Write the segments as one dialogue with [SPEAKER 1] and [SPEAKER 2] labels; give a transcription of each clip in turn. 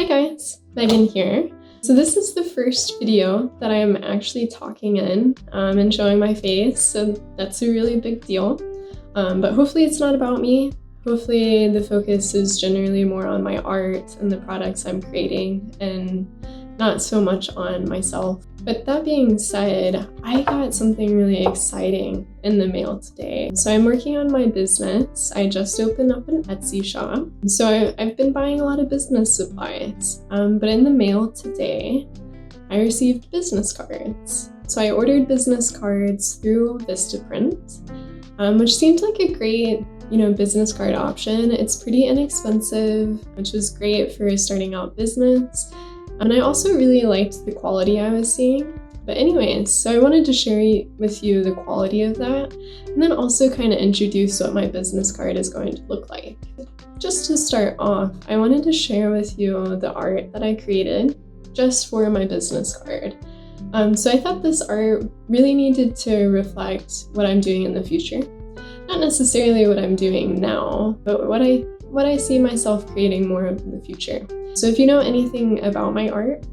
[SPEAKER 1] Hi guys, Megan here. So this is the first video that I'm actually talking in and showing my face, so that's a really big deal. But hopefully it's not about me. Hopefully the focus is generally more on my art and the products I'm creating and not so much on myself. But that being said, I got something really exciting in the mail today. So I'm working on my business. I just opened up an Etsy shop. So I've been buying a lot of business supplies. But in the mail today, I received business cards. So I ordered business cards through VistaPrint, which seemed like a great business card option. It's pretty inexpensive, which is great for starting out business. And I also really liked the quality I was seeing. But anyways, so I wanted to share with you the quality of that, and then also kind of introduce what my business card is going to look like. Just to start off, I wanted to share with you the art that I created just for my business card. So I thought this art really needed to reflect what I'm doing in the future. Not necessarily what I'm doing now, but what I see myself creating more of in the future. So if you know anything about my art,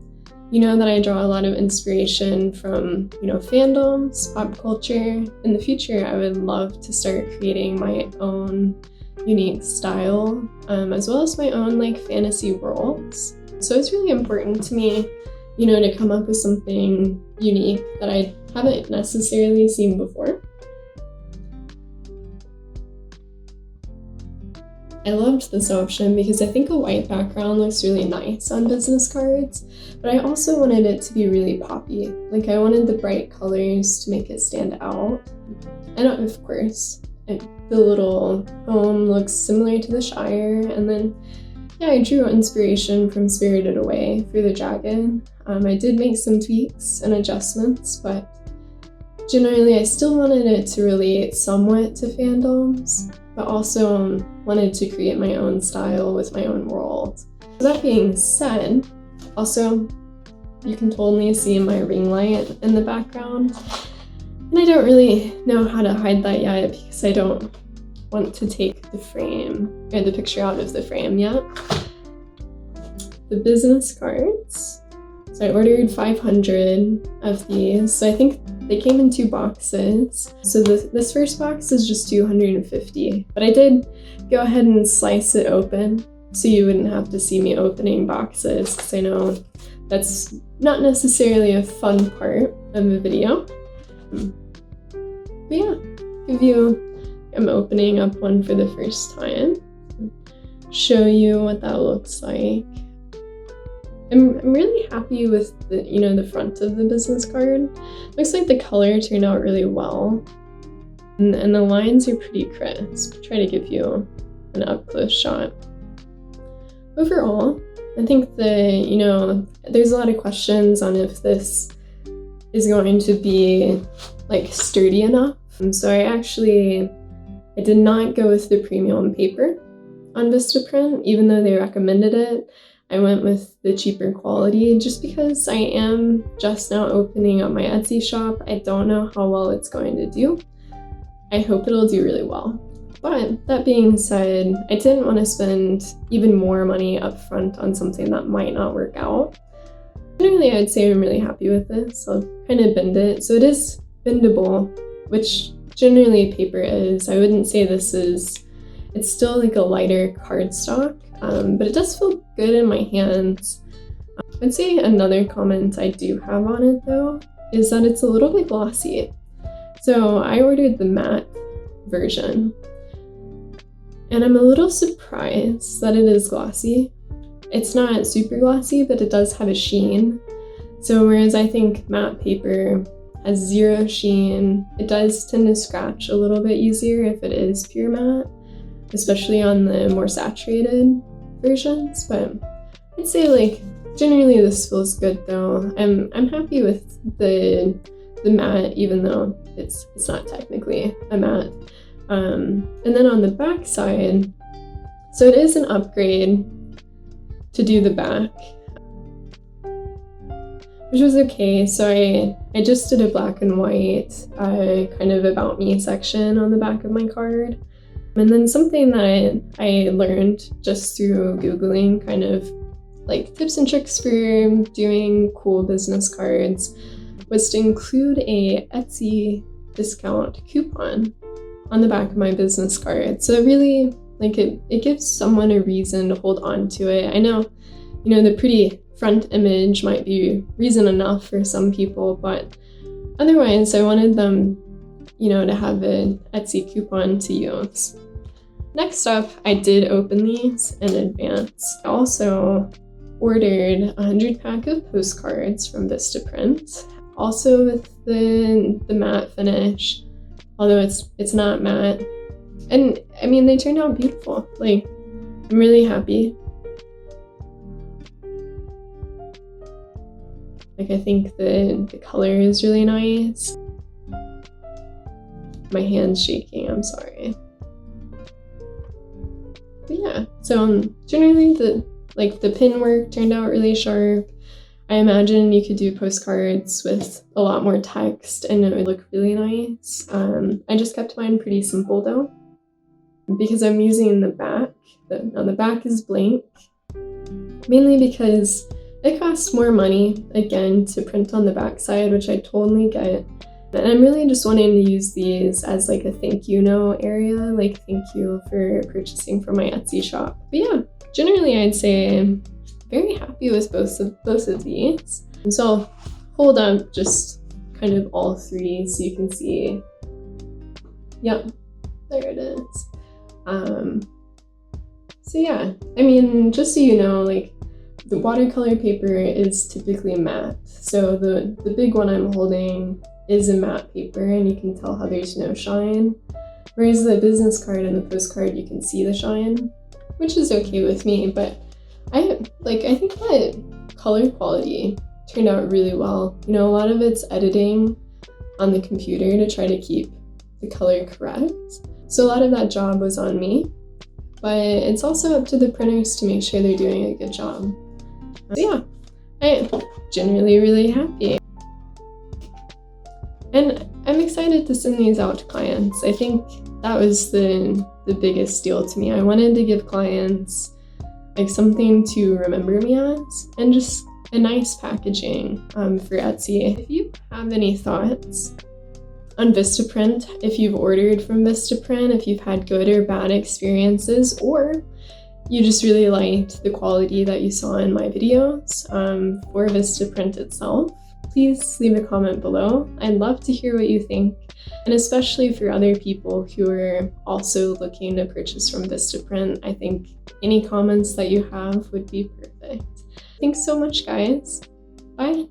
[SPEAKER 1] you know that I draw a lot of inspiration from, fandoms, pop culture. In the future, I would love to start creating my own unique style, as well as my own fantasy worlds. So it's really important to me, to come up with something unique that I haven't necessarily seen before. I loved this option because I think a white background looks really nice on business cards, but I also wanted it to be really poppy. I wanted the bright colors to make it stand out. And of course, the little home looks similar to the Shire, and then I drew inspiration from Spirited Away for the dragon. I did make some tweaks and adjustments, but generally I still wanted it to relate somewhat to fandoms, but also wanted to create my own style with my own world. That being said, also, you can totally see my ring light in the background. And I don't really know how to hide that yet because I don't want to take the frame or the picture out of the frame yet. The business cards. So I ordered 500 of these. So I think they came in 2 boxes. So this first box is just 250, but I did go ahead and slice it open so you wouldn't have to see me opening boxes, because I know that's not necessarily a fun part of the video. But yeah, I'm opening up one for the first time. Show you what that looks like. I'm really happy with the front of the business card. Looks like the color turned out really well. And the lines are pretty crisp. Try to give you an up-close shot. Overall, I think there's a lot of questions on if this is going to be sturdy enough. So I did not go with the premium paper on VistaPrint, even though they recommended it. I went with the cheaper quality just because I am just now opening up my Etsy shop. I don't know how well it's going to do. I hope it'll do really well. But that being said, I didn't want to spend even more money up front on something that might not work out. Generally, I'd say I'm really happy with this. I'll kind of bend it. So it is bendable, which generally paper is. I wouldn't say it's still a lighter cardstock. But it does feel good in my hands. I'd say another comment I do have on it though is that it's a little bit glossy. So I ordered the matte version, and I'm a little surprised that it is glossy. It's not super glossy, but it does have a sheen. So whereas I think matte paper has zero sheen, it does tend to scratch a little bit easier if it is pure matte, especially on the more saturated versions. But I'd say generally this feels good though. I'm happy with the matte, even though it's not technically a matte. And then on the back side, so it is an upgrade to do the back, which was okay. So I just did a black and white kind of about me section on the back of my card. And then something that I learned just through Googling kind of like tips and tricks for doing cool business cards was to include a Etsy discount coupon on the back of my business card. So really, like it gives someone a reason to hold on to it. I know, the pretty front image might be reason enough for some people, but otherwise I wanted them, to have an Etsy coupon to use. Next up, I did open these in advance. I also ordered a 100-pack of postcards from VistaPrint, also with the matte finish, although it's not matte. And I mean, they turned out beautiful. Like, I'm really happy. Like, I think the color is really nice. My hand's shaking, I'm sorry. But yeah, so generally the pin work turned out really sharp. I imagine you could do postcards with a lot more text and it would look really nice. I just kept mine pretty simple though, because I'm using the back. The back is blank, mainly because it costs more money, again, to print on the back side, which I totally get. And I'm really just wanting to use these as like a thank you note area, like thank you for purchasing from my Etsy shop. But yeah, generally I'd say I'm very happy with both of these. And so I'll hold up just kind of all three so you can see. Yep, there it is. So yeah, I mean, just so you know, like the watercolor paper is typically matte. So the big one I'm holding is a matte paper and you can tell how there's no shine. Whereas the business card and the postcard, you can see the shine, which is okay with me, but I think that color quality turned out really well. A lot of it's editing on the computer to try to keep the color correct. So a lot of that job was on me, but it's also up to the printers to make sure they're doing a good job. So yeah, I'm generally really happy. And I'm excited to send these out to clients. I think that was the biggest deal to me. I wanted to give clients like something to remember me as and just a nice packaging for Etsy. If you have any thoughts on VistaPrint, if you've ordered from VistaPrint, if you've had good or bad experiences, or you just really liked the quality that you saw in my videos for VistaPrint itself, please leave a comment below. I'd love to hear what you think, and especially for other people who are also looking to purchase from VistaPrint, I think any comments that you have would be perfect. Thanks so much, guys. Bye.